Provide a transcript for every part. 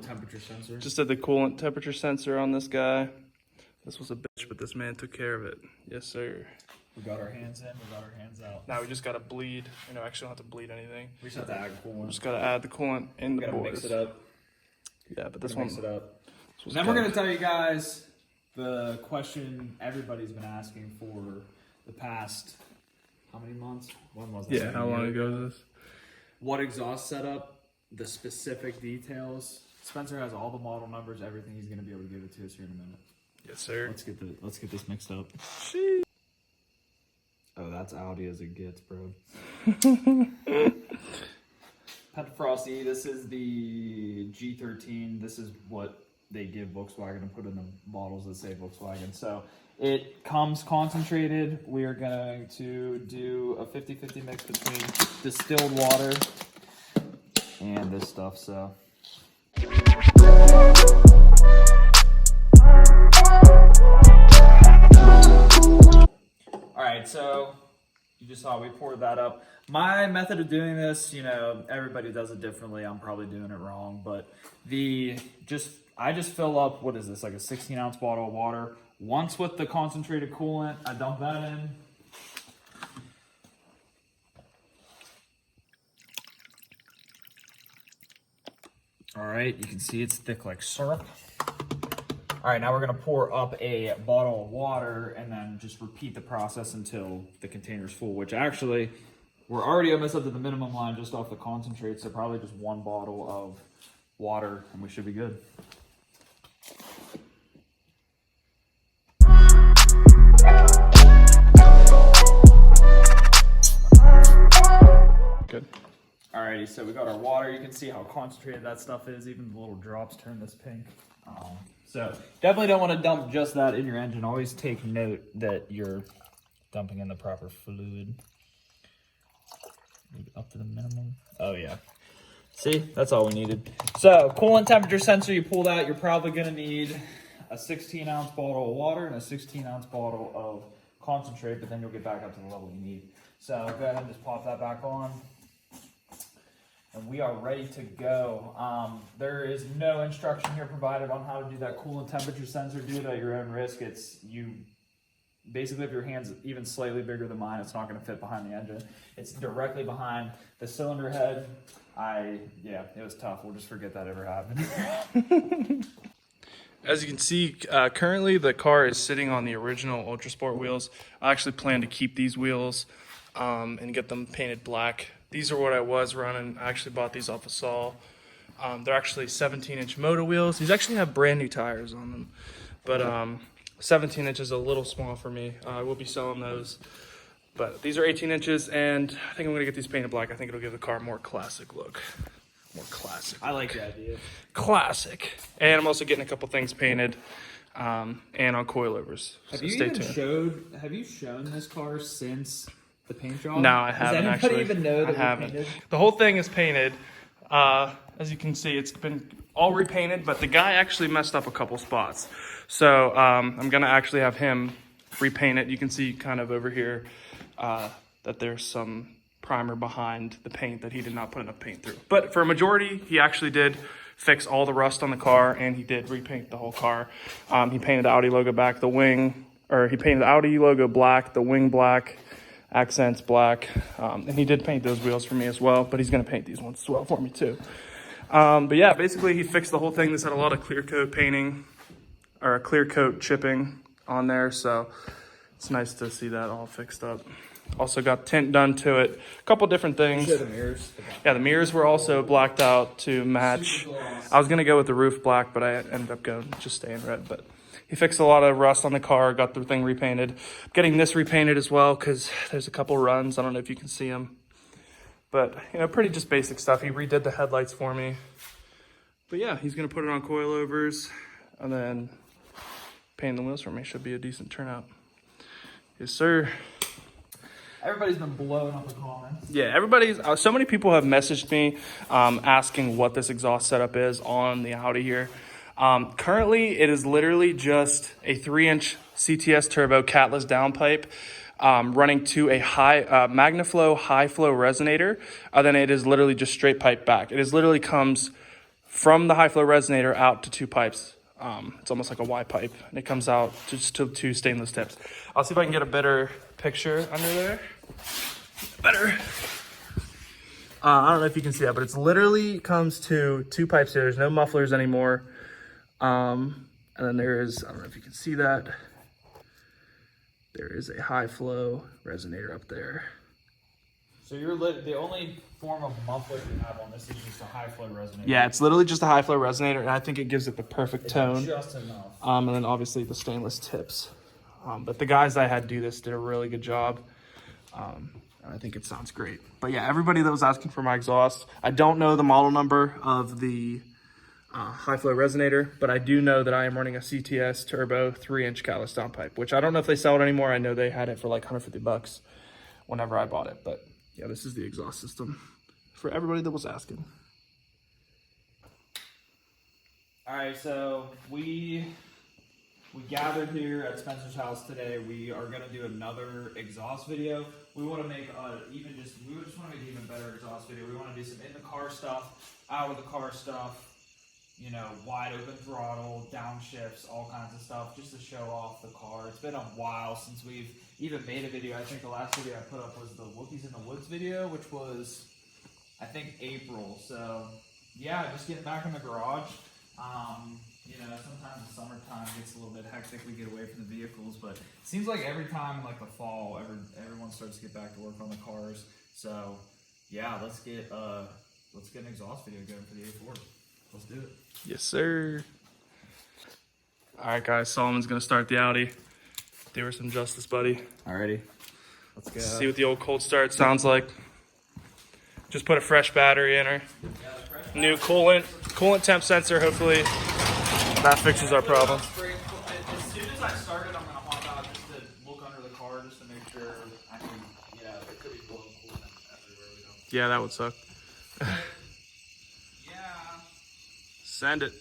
coolant temperature sensor. Just did the coolant temperature sensor on this guy. This was a bitch, but this man took care of it. Yes, sir. We got our hands in, we got our hands out. Now we just gotta bleed. You know, actually don't have to bleed anything. We just have to add coolant. Just gotta add the coolant in the boys. Mix it up. Yeah, but this one. Mix it up. And then we're gonna tell you guys the question everybody's been asking for the past, how many months? When was that? Yeah, how long ago is this? What exhaust setup, the specific details. Spencer has all the model numbers, everything. He's gonna be able to give it to us here in a minute. Yes, sir. Let's get this mixed up. Oh, that's Audi as it gets, bro. Pet Frosty, this is the G13. This is what they give Volkswagen and put in the bottles that say Volkswagen. So it comes concentrated. We are going to do a 50-50 mix between distilled water and this stuff. So all right, so you just saw we poured that up. My method of doing this, you know, everybody does it differently. I'm probably doing it wrong, but I just fill up, what is this, like a 16-ounce bottle of water. Once with the concentrated coolant, I dump that in. All right, you can see it's thick like syrup. All right, now we're gonna pour up a bottle of water and then just repeat the process until the container's full, which actually, we're already almost up to the minimum line just off the concentrate, so probably just one bottle of water and we should be good. Good. Alrighty, so we got our water. You can see how concentrated that stuff is. Even the little drops turn this pink. So definitely don't want to dump just that in your engine. Always take note that you're dumping in the proper fluid. Maybe up to the minimum. Oh yeah. See, that's all we needed. So coolant temperature sensor, you pull that. You're probably going to need a 16-ounce bottle of water and a 16-ounce bottle of concentrate, but then you'll get back up to the level you need. So go ahead and just pop that back on. And we are ready to go. There is no instruction here provided on how to do that coolant temperature sensor. Do it at your own risk. Basically, if your hand's even slightly bigger than mine, it's not going to fit behind the engine. It's directly behind the cylinder head. Yeah, it was tough. We'll just forget that ever happened. As you can see, currently the car is sitting on the original Ultrasport wheels. I actually plan to keep these wheels and get them painted black. These are what I was running. I actually bought these off of Saul. They're actually 17-inch moto wheels. These actually have brand new tires on them, but 17 inches is a little small for me. I will be selling those, but these are 18 inches, and I think I'm gonna get these painted black. I think it'll give the car a more classic look. More classic. I like the idea. Classic. And I'm also getting a couple things painted and on coilovers. So stay tuned. Have you shown this car since the paint job? No, I haven't. Does anybody even know that I haven't. painted? The whole thing is painted. As you can see, it's been all repainted, but the guy actually messed up a couple spots. So I'm gonna actually have him repaint it. You can see kind of over here that there's some primer behind the paint that he did not put enough paint through. But for a majority, he actually did fix all the rust on the car, and he did repaint the whole car. He painted the Audi logo back, he painted the Audi logo black, the wing black, accents black, and he did paint those wheels for me as well, but he's gonna paint these ones as well for me too. But yeah, basically he fixed the whole thing. This had a lot of clear coat painting, or a clear coat chipping on there, so it's nice to see that all fixed up. Also got tint done to it, a couple different things. Show the mirrors. Yeah, the mirrors were also blacked out to match. I was gonna go with the roof black, but I ended up just staying red. But he fixed a lot of rust on the car, got the thing repainted. Getting this repainted as well, because there's a couple runs. I don't know if you can see them. But, you know, pretty just basic stuff. He redid the headlights for me. But yeah, he's gonna put it on coilovers and then paint the wheels for me. Should be a decent turnout. Yes, sir. Everybody's been blowing up the comments. Yeah, so many people have messaged me asking what this exhaust setup is on the Audi here. Currently, it is literally just a 3-inch CTS turbo catless downpipe running to a MagnaFlow high flow resonator. Then it is literally just straight pipe back. It is literally comes from the high flow resonator out to 2 pipes. It's almost like a Y pipe, and it comes out just to 2 stainless tips. I'll see if I can get a better picture under there. Better. I don't know if you can see that, but it's literally comes to 2 pipes here. There's no mufflers anymore. And then there is, I don't know if you can see that. There is a high flow resonator up there. So the only form of muffler you have on this is just a high flow resonator. Yeah, it's literally just a high flow resonator, and I think it gives it the perfect tone. Just enough. And then obviously the stainless tips. But the guys I had do this did a really good job. And I think it sounds great. But yeah, everybody that was asking for my exhaust, I don't know the model number of the high flow resonator, but I do know that I am running a CTS turbo 3-inch catalyst downpipe, which I don't know if they sell it anymore. I know they had it for like $150 whenever I bought it, but yeah, this is the exhaust system for everybody that was asking. All right, so we gathered here at Spencer's house today. We are gonna do another exhaust video. We want to make we just want to make an even better exhaust video. We want to do some in the car stuff, out of the car stuff, you know, wide open throttle, downshifts, all kinds of stuff, just to show off the car. It's been a while since we've even made a video. I think the last video I put up was the Wookies in the Woods video, which was, I think, April. So yeah, just getting back in the garage. You know, sometimes the summertime gets a little bit hectic. We get away from the vehicles, but it seems like every time in like the fall, everyone starts to get back to work on the cars. So yeah, let's get an exhaust video going for the A4. Let's do it. Yes, sir. All right, guys, Solomon's gonna start the Audi. Do her some justice, buddy. Alrighty, let's go. See what the old cold start sounds like. Just put a fresh battery in her. New coolant temp sensor, hopefully that fixes our problem. As soon as I started, I'm gonna hop out just to look under the car just to make sure I can, it could be blowing coolant everywhere we go. Yeah, that would suck. Yeah. Send it.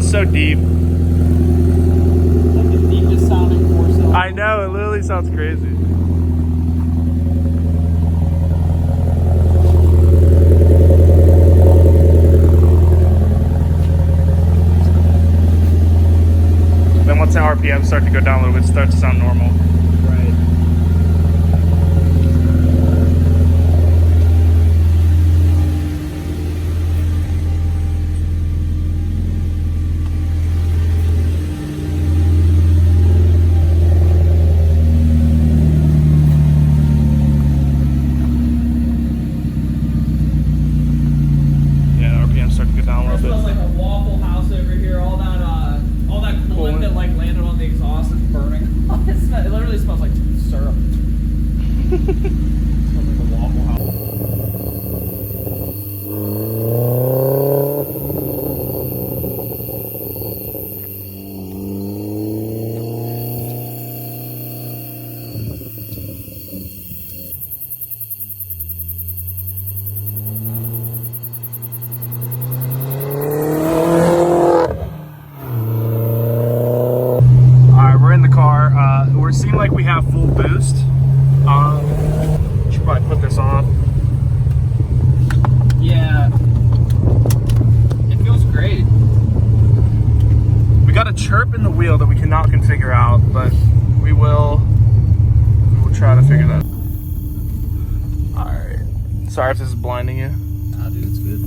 So deep. Like the deepest sounding 4-cylinder. I know, it literally sounds crazy. Then once the RPMs start to go down a little bit, it starts to sound normal. Right. Seem like we have full boost. Should probably put this on. Yeah, it feels great. We got a chirp in the wheel that we cannot configure out, but we will try to figure that out. All right. Sorry if this is blinding you. Nah, dude, it's good.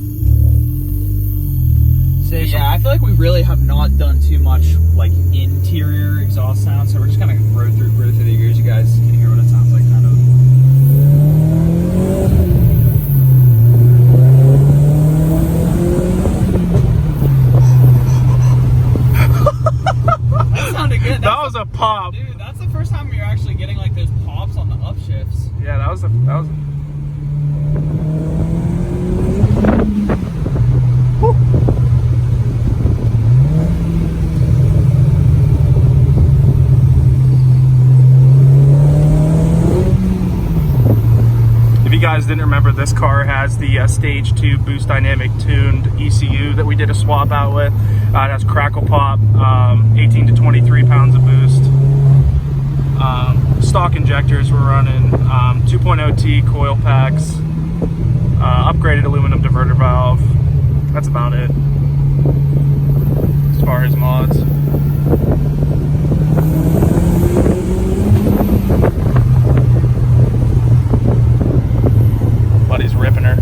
So yeah, I feel like we really have not done too much like interior exhaust sound, so we're just gonna roll through the ears. You guys can hear what it sounds like, kind of. If you guys didn't remember, this car has the stage 2 boost dynamic tuned ECU that we did a swap out with. It has crackle pop, 18 to 23 pounds of boost. Stock injectors we're running, 2.0T coil packs, upgraded aluminum diverter valve. That's about it as far as mods. Buddy's ripping her.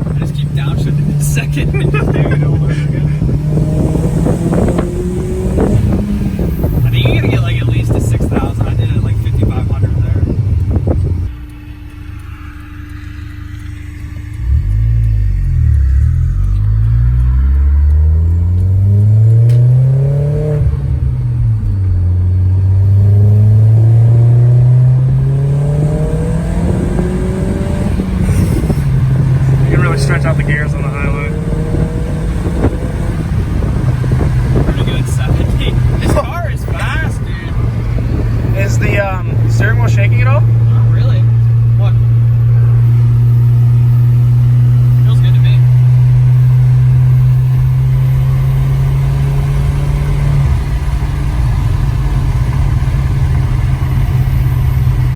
I just keep downshifting in a second and just doing it over again. I think you gotta get like at least a 6,000. I did it like 5,500 there. You can really stretch out the gears on the highway. Pretty good 70. This car is fast, dude. Is the steering wheel shaking at all?